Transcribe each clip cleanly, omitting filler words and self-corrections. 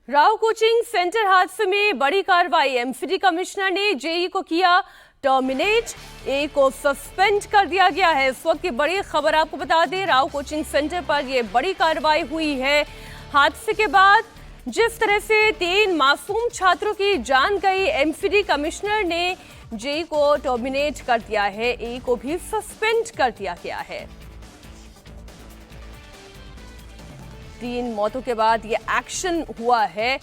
Rao coaching centre हादसे में बड़ी कार्रवाई। एमसीडी कमिश्नर ने जेई को किया टर्मिनेट, ए को सस्पेंड कर दिया गया है। इस वक्त की बड़ी खबर आपको बता दें, राव कोचिंग सेंटर पर यह बड़ी कार्रवाई हुई है। हादसे के बाद जिस तरह से 3 मासूम छात्रों की जान गई, एमसीडी कमिश्नर ने जेई को टर्मिनेट कर दिया है, ए को भी सस्पेंड कर दिया गया है। 3 मौतों के बाद ये एक्शन हुआ है।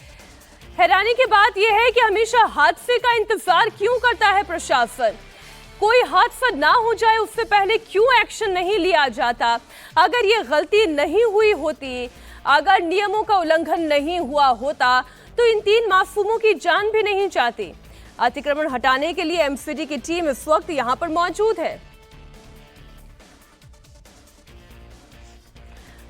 हैरानी की बात यह है कि हमेशा हादसे का इंतजार क्यों करता है प्रशासन? कोई हादसा ना हो जाए उससे पहले क्यों एक्शन नहीं लिया जाता? अगर ये गलती नहीं हुई होती, अगर नियमों का उल्लंघन नहीं हुआ होता, तो इन 3 मासूमों की जान भी नहीं जाती। अतिक्रमण हटाने के लिए एमसीडी की टीम इस वक्त यहां पर मौजूद है।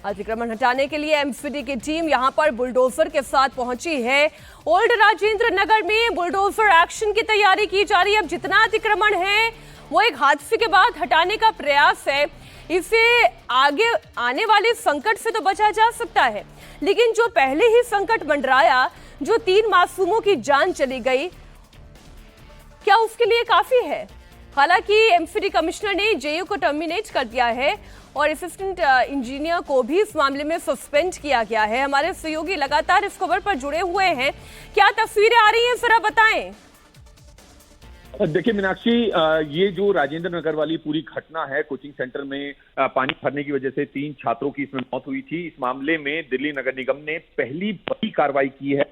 अतिक्रमण हटाने के लिए एमसीडी की टीम यहां पर बुलडोजर के साथ पहुंची है। ओल्ड राजेंद्र नगर में बुलडोजर एक्शन की तैयारी की जा रही है। अब जितना अतिक्रमण है वो एक हादसे के बाद हटाने का प्रयास है। इसे आगे आने वाले संकट से तो बचा जा सकता है, लेकिन जो पहले ही संकट मंडराया, जो 3 मासूमों की जान चली गई, क्या उसके लिए काफी है? हालांकि एमसीडी कमिश्नर ने जेयू को टर्मिनेट कर दिया है और असिस्टेंट इंजीनियर को भी इस मामले में सस्पेंड किया गया है। हमारे सहयोगी लगातार इस खबर पर जुड़े हुए हैं। क्या तस्वीरें आ रही हैं, जरा बताएं। देखिए मीनाक्षी, ये जो राजेंद्र नगर वाली पूरी घटना है, कोचिंग सेंटर में पानी भरने की वजह से 3 छात्रों की इसमें मौत हुई थी। इस मामले में दिल्ली नगर निगम ने पहली बड़ी कार्रवाई की है।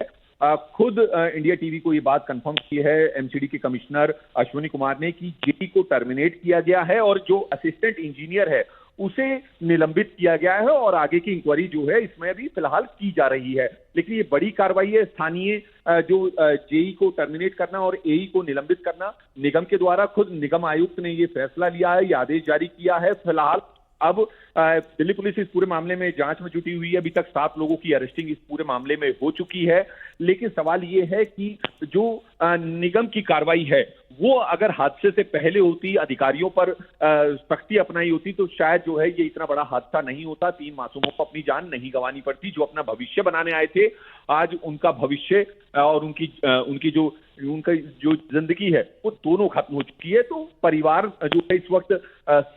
खुद इंडिया टीवी को ये बात कंफर्म की है एमसीडी के कमिश्नर अश्विनी कुमार ने कि जेई को टर्मिनेट किया गया है और जो असिस्टेंट इंजीनियर है उसे निलंबित किया गया है और आगे की इंक्वायरी जो है इसमें भी फिलहाल की जा रही है। लेकिन ये बड़ी कार्रवाई है। स्थानीय जो जेई को टर्मिनेट करना और एई को निलंबित करना, निगम के द्वारा खुद निगम आयुक्त ने ये फैसला लिया है, ये आदेश जारी किया है। फिलहाल अब दिल्ली पुलिस इस पूरे मामले में जांच में जुटी हुई है। अभी तक 7 लोगों की अरेस्टिंग इस पूरे मामले में हो चुकी है। लेकिन सवाल ये है कि जो निगम की कार्रवाई है वो अगर हादसे से पहले होती, अधिकारियों पर सख्ती अपनाई होती, तो शायद जो है ये इतना बड़ा हादसा नहीं होता। 3 मासूमों को अपनी जान नहीं गंवानी पड़ती। जो अपना भविष्य बनाने आए थे, आज उनका भविष्य और उनकी जो जिंदगी है वो दोनों खत्म हो चुकी है। तो परिवार जो है इस वक्त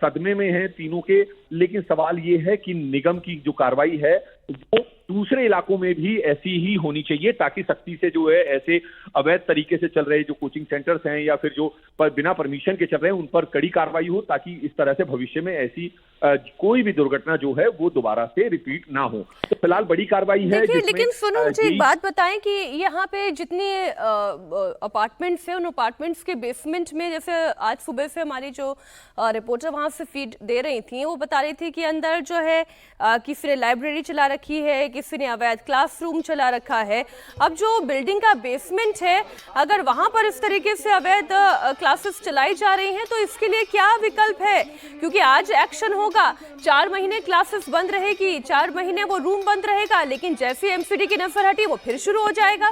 सदमे में है तीनों के। लेकिन सवाल ये है कि निगम की जो कार्रवाई है वो दूसरे इलाकों में भी ऐसी ही होनी चाहिए, ताकि सख्ती से जो है ऐसे अवैध तरीके से चल रहे जो कोचिंग सेंटर्स हैं या फिर जो बिना परमिशन के चल रहे हैं उन पर कड़ी कार्रवाई हो, ताकि इस तरह से भविष्य में ऐसी कोई भी दुर्घटना जो है वो दोबारा से रिपीट ना हो। तो फिलहाल बड़ी कार्रवाई है। लेकिन सुनो, मुझे एक बात बताएं कि यहाँ पे जितने अपार्टमेंट्स हैं, उन अपार्टमेंट्स के बेसमेंट में, जैसे आज सुबह से हमारी जो रिपोर्टर वहां से फीड दे रही थी, वो बता रही थी कि अंदर जो है किसी ने लाइब्रेरी चला रखी है, किसी ने अवैध क्लासरूम चला रखा है। अब जो बिल्डिंग का बेसमेंट है, अगर वहां पर इस तरीके से अवैध क्लासेस चलाई जा रही हैं, तो इसके लिए क्या विकल्प है? क्योंकि आज एक्शन होगा, 4 महीने क्लासेस बंद रहेगी, 4 महीने वो रूम बंद रहेगा, लेकिन जैसे एमसीडी की नजर हटी वो फिर शुरू हो जाएगा।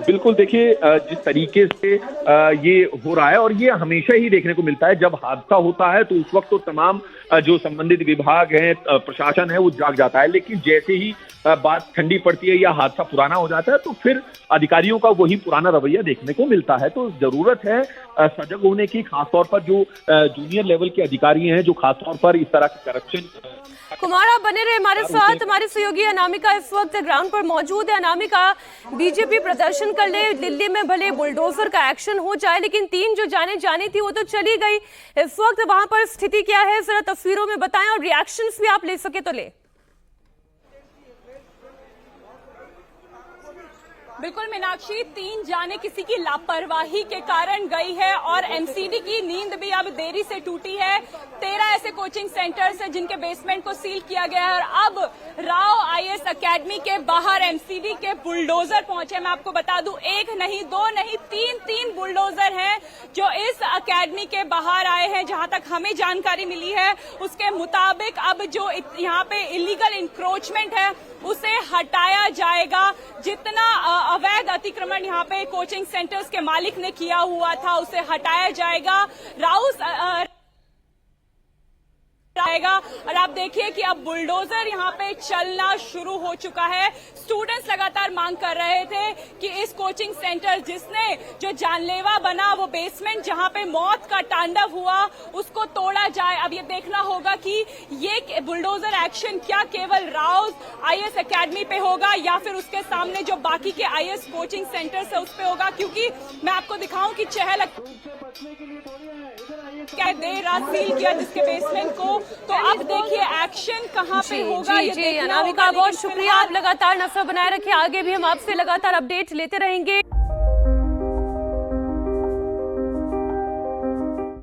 बिल्कुल, देखिए जिस तरीके से ये हो रहा है, और ये हमेशा ही देखने को मिलता है, जब हादसा होता है तो उस वक्त तो तमाम जो संबंधित विभाग हैं, प्रशासन है, वो जाग जाता है। लेकिन जैसे ही बात ठंडी पड़ती है या हादसा पुराना हो जाता है तो फिर अधिकारियों का वही पुराना रवैया देखने को मिलता है। तो जरूरत है सजग होने की, खासतौर पर जो जूनियर लेवल के अधिकारी हैं, जो खासतौर पर इस तरह के करप्शन। कुमार, आप बने रहे हमारे साथ। हमारे सहयोगी अनामिका इस वक्त ग्राउंड पर मौजूद है। अनामिका, बीजेपी प्रदर्शन कर ले, दिल्ली में भले बुलडोजर का एक्शन हो जाए, लेकिन 3 जो जाने जानी थी वो तो चली गई। इस वक्त वहां पर स्थिति क्या है, जरा तस्वीरों में बताएं और रिएक्शंस भी आप ले सके तो ले। बिल्कुल मीनाक्षी, 3 जाने किसी की लापरवाही के कारण गई है और एमसीडी की नींद भी अब देरी से टूटी है। 13 ऐसे कोचिंग सेंटर्स हैं जिनके बेसमेंट को सील किया गया है और अब राव आईएएस एकेडमी के बाहर एमसीडी के बुलडोजर पहुंचे। मैं आपको बता दूं, 1 नहीं, 2 नहीं, 3 बुलडोजर हैं जो इस एकेडमी के बाहर आए हैं। जहां तक हमें जानकारी मिली है उसके मुताबिक अब जो यहाँ पे इलीगल इंक्रोचमेंट है उसे हटाया जाएगा। जितना अवैध अतिक्रमण यहाँ पे कोचिंग सेंटर्स के मालिक ने किया हुआ था उसे हटाया जाएगा। आएगा। और आप देखिए कि अब बुलडोजर यहाँ पे चलना शुरू हो चुका है। स्टूडेंट्स लगातार मांग कर रहे थे कि इस कोचिंग सेंटर जिसने जो जानलेवा बना, वो बेसमेंट जहाँ पे मौत का तांडव हुआ, उसको तोड़ा जाए। अब ये देखना होगा कि ये बुलडोजर एक्शन क्या केवल राउज आईएएस एकेडमी पे होगा या फिर उसके सामने जो बाकी के आईएएस कोचिंग सेंटर्स है उस पे होगा, क्योंकि मैं आपको दिखाऊं कि चहल क्या देर रात सील किया जिसके बेसमेंट को। तो अब देखिए एक्शन कहाँ पे होगा। जी अनामिका, बहुत शुक्रिया। आप लगातार नजर बनाए रखिए, आगे भी हम आपसे लगातार अपडेट लेते रहेंगे।